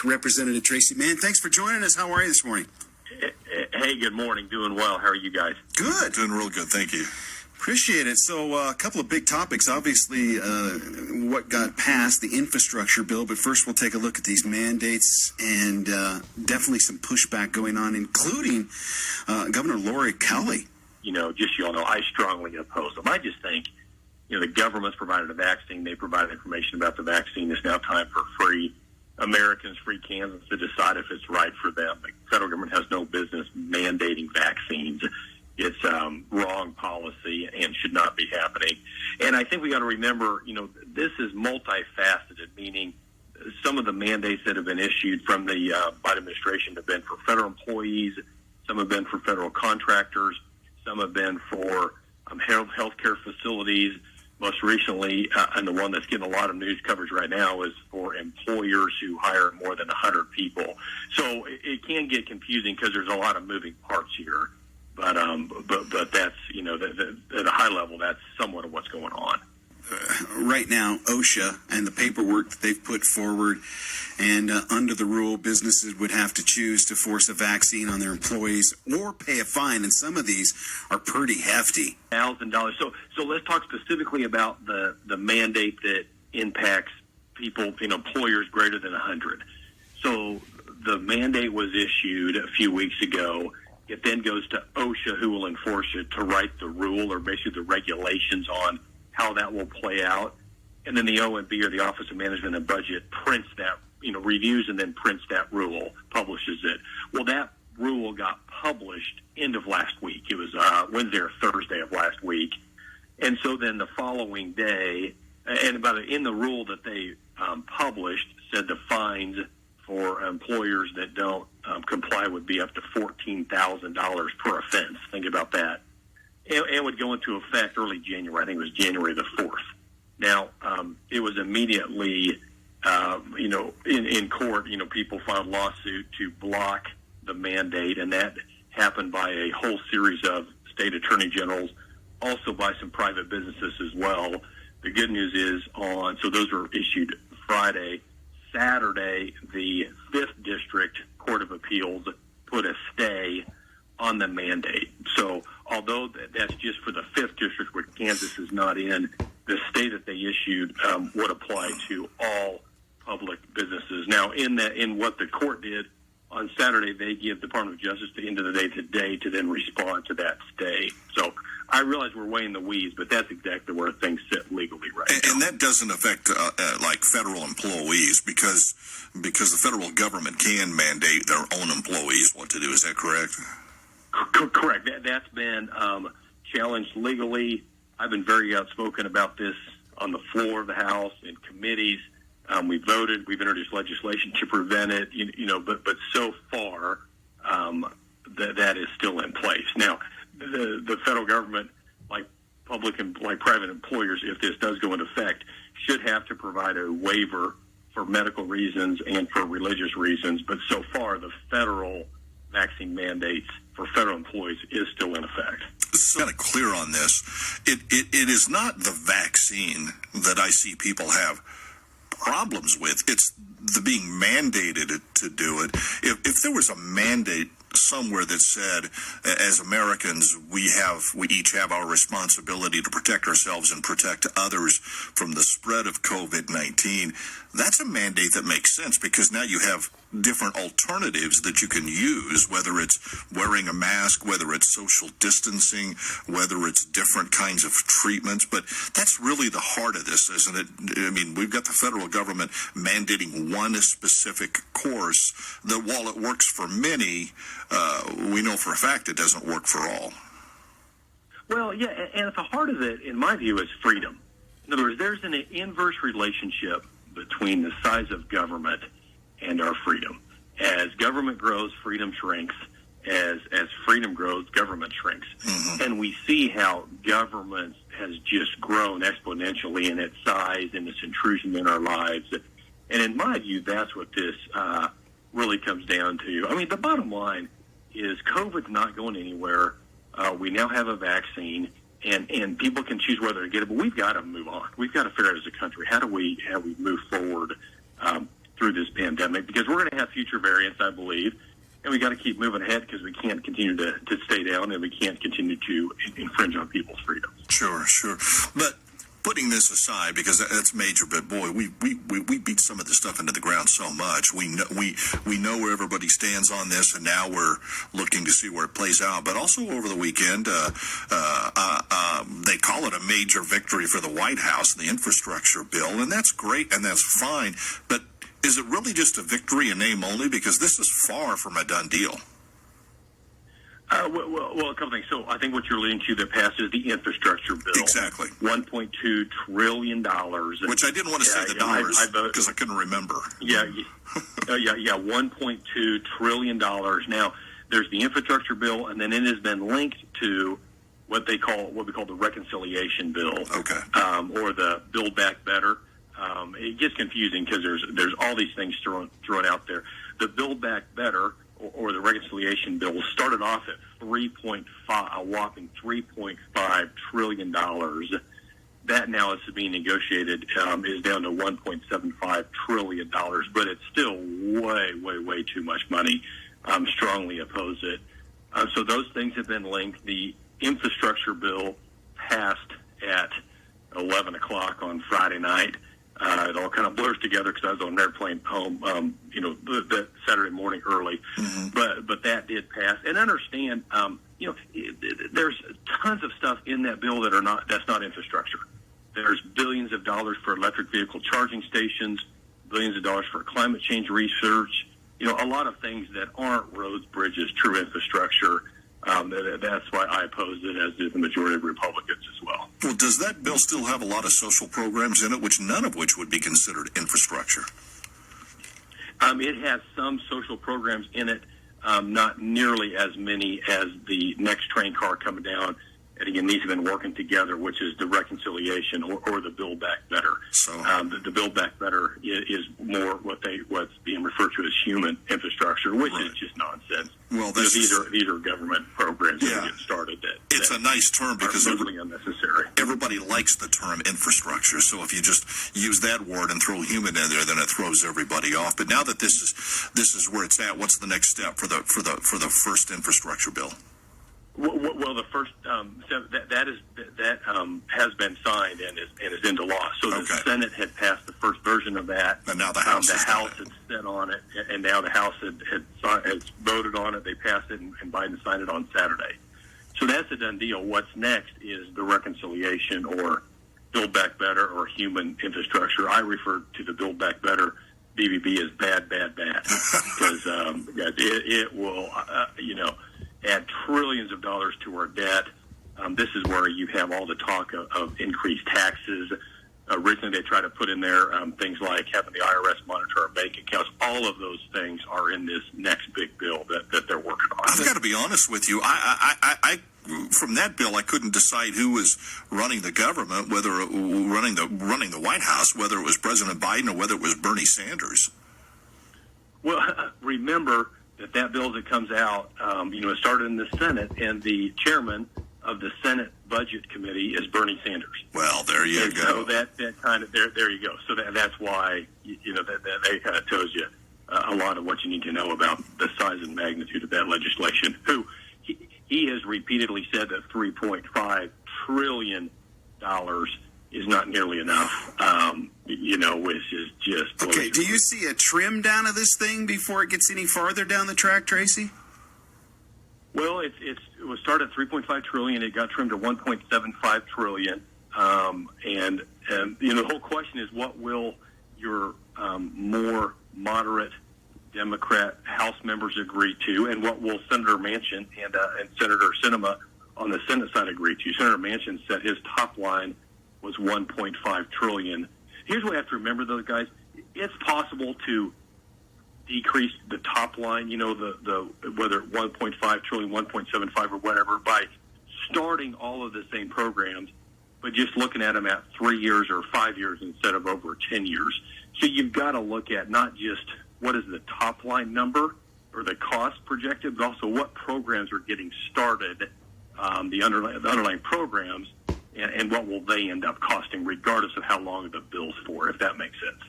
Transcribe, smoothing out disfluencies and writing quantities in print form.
Representative Tracy Mann, thanks for joining us. How are you this morning? Hey, good morning. Doing well. How are you guys? Good. Doing real good. Thank you. Appreciate it. So a couple of big topics. Obviously, what got passed, the infrastructure bill. But first, we'll take a look at these mandates and definitely some pushback going on, including Governor Lori Kelly. Just you all know, I strongly oppose them. I just think, the government's provided a vaccine. They provided information about the vaccine. It's now time for free Americans, free Kansans to decide if it's right for them. The federal government has no business mandating vaccines. It's wrong policy and should not be happening. And I think we got to remember, this is multifaceted, meaning some of the mandates that have been issued from the Biden administration have been for federal employees, some have been for federal contractors, some have been for healthcare facilities. Most recently, and the one that's getting a lot of news coverage right now, is for employers who hire more than 100 people. So it can get confusing because there's a lot of moving parts here. But that's, at a high level, that's somewhat of what's going on. Right now, OSHA and the paperwork that they've put forward, and under the rule, businesses would have to choose to force a vaccine on their employees or pay a fine, and some of these are pretty hefty. $1,000. So let's talk specifically about the mandate that impacts people, employers greater than 100. So the mandate was issued a few weeks ago. It then goes to OSHA, who will enforce it, to write the rule or basically the regulations on how that will play out. And then the OMB, or the Office of Management and Budget, prints that, reviews and then prints that rule, publishes it. Well, that rule got published end of last week. It was Wednesday or Thursday of last week. And so then the following day, and in the rule that they published, said the fines for employers that don't comply would be up to $14,000 per offense. Think about that. And would go into effect early January. I think it was January the 4th. Now, it was immediately, in court, people filed a lawsuit to block the mandate, and that happened by a whole series of state attorney generals, also by some private businesses as well. The good news is so those were issued Friday. Saturday, the 5th District Court of Appeals put a stay on the mandate. So although that's just for the 5th District, where Kansas is not in, the stay that they issued would apply to all public businesses. Now, in what the court did on Saturday, they give the Department of Justice the end of the day today to then respond to that stay. So I realize we're way in the weeds, but that's exactly where things sit legally right now. And that doesn't affect like federal employees because the federal government can mandate their own employees what to do. Is that correct? Correct. That's been challenged legally. I've been very outspoken about this on the floor of the House, in committees. We voted. We've introduced legislation to prevent it. But so far that is still in place. Now, the federal government, like public and like private employers, if this does go into effect, should have to provide a waiver for medical reasons and for religious reasons. But so far, the federal vaccine mandates for federal employees is still in effect. So kind of clear on this. It is not the vaccine that I see people have problems with. It's the being mandated to do it. If there was a mandate somewhere that said, as Americans, we each have our responsibility to protect ourselves and protect others from the spread of COVID-19, that's a mandate that makes sense, because now you have different alternatives that you can use, whether it's wearing a mask, whether it's social distancing, whether it's different kinds of treatments. But that's really the heart of this, isn't it? I mean, we've got the federal government mandating one specific course that, while it works for many, we know for a fact it doesn't work for all. Well, yeah, and at the heart of it, in my view, is freedom. In other words, there's an inverse relationship between the size of government and our freedom. As government grows, freedom shrinks. As freedom grows, government shrinks. Mm-hmm. And we see how government has just grown exponentially in its size and its intrusion in our lives. And in my view, that's what this really comes down to. I mean, the bottom line is COVID's not going anywhere. We now have a vaccine, and people can choose whether to get it, but we've got to move on. We've got to figure out as a country, how do we move forward through this pandemic, because we're going to have future variants, I believe, and we got to keep moving ahead because we can't continue to stay down, and we can't continue to infringe on people's freedoms. Sure. But putting this aside, because that's major, but boy, we beat some of this stuff into the ground so much. We know where everybody stands on this, and now we're looking to see where it plays out. But also over the weekend, they call it a major victory for the White House, the infrastructure bill, and that's great and that's fine. But is it really just a victory in name only? Because this is far from a done deal. Well, a couple things. So I think what you're alluding to that passed is the infrastructor bill. Exactly. $1.2 trillion. Which I didn't want to say the dollars because I couldn't remember. Yeah, $1.2 trillion. Now, there's the infrastructure bill, and then it has been linked to what we call the reconciliation bill. Okay. Or the Build Back Better. It gets confusing because there's all these things thrown out there. The Build Back Better, or the reconciliation bill, started off at a whopping $3.5 trillion. That now is being negotiated is down to $1.75 trillion, but it's still way too much money. Strongly oppose it. So those things have been linked. The infrastructure bill passed at 11 o'clock on Friday night. It all kind of blurs together because I was on an airplane home, that Saturday morning early. Mm-hmm. But that did pass. And understand, there's tons of stuff in that bill that's not infrastructure. There's billions of dollars for electric vehicle charging stations, billions of dollars for climate change research. A lot of things that aren't roads, bridges, true infrastructure. That's why I opposed it, as did the majority of Republicans as well. Well, does that bill still have a lot of social programs in it, none of which would be considered infrastructure? It has some social programs in it, not nearly as many as the next train car coming down. And again, these have been working together, which is the reconciliation or the Build Back Better. So the Build Back Better is more what's being referred to as human infrastructure, which is just nonsense. Well, these are government programs that get started. It's a nice term because totally unnecessary. Everybody likes the term infrastructure. So if you just use that word and throw human in there, then it throws everybody off. But now that this is where it's at, what's the next step for the first infrastructure bill? Well, the first that has been signed and is into law. So the Senate had passed the first version of that, and now the House had set on it, and now the House has voted on it. They passed it, and Biden signed it on Saturday. So that's a done deal. What's next is the reconciliation or Build Back Better or human infrastructure. I refer to the Build Back Better BBB as bad because it will add trillions of dollars to our debt. This is where you have all the talk of increased taxes. Originally, they tried to put in there things like having the IRS monitor our bank accounts. All of those things are in this next big bill that they're working on. I've got to be honest with you. I from that bill, I couldn't decide who was running the government, whether running the White House, whether it was President Biden or whether it was Bernie Sanders. Well, remember that bill that comes out, it started in the Senate, and the chairman of the Senate Budget Committee is Bernie Sanders. Well, there you go. So that kind of there you go. So that's why that kind of tells you a lot of what you need to know about the size and magnitude of that legislation. He has repeatedly said that $3.5 trillion is not nearly enough. Which is just okay. Do you see a trim down of this thing before it gets any farther down the track, Tracy? Well, it was started at $3.5 trillion. It got trimmed to $1.75 trillion. And the whole question is, what will your more moderate Democrat House members agree to, and what will Senator Manchin and Senator Sinema on the Senate side agree to? Senator Manchin said his top line was $1.5 trillion. Here's what I have to remember, though, guys. It's possible to decrease the top line, the whether 1.5 trillion, 1.75 or whatever, by starting all of the same programs, but just looking at them at 3 years or 5 years instead of over 10 years. So you've got to look at not just what is the top line number or the cost projected, but also what programs are getting started, the underlying programs, and what will they end up costing, regardless of how long the bill's for, if that makes sense.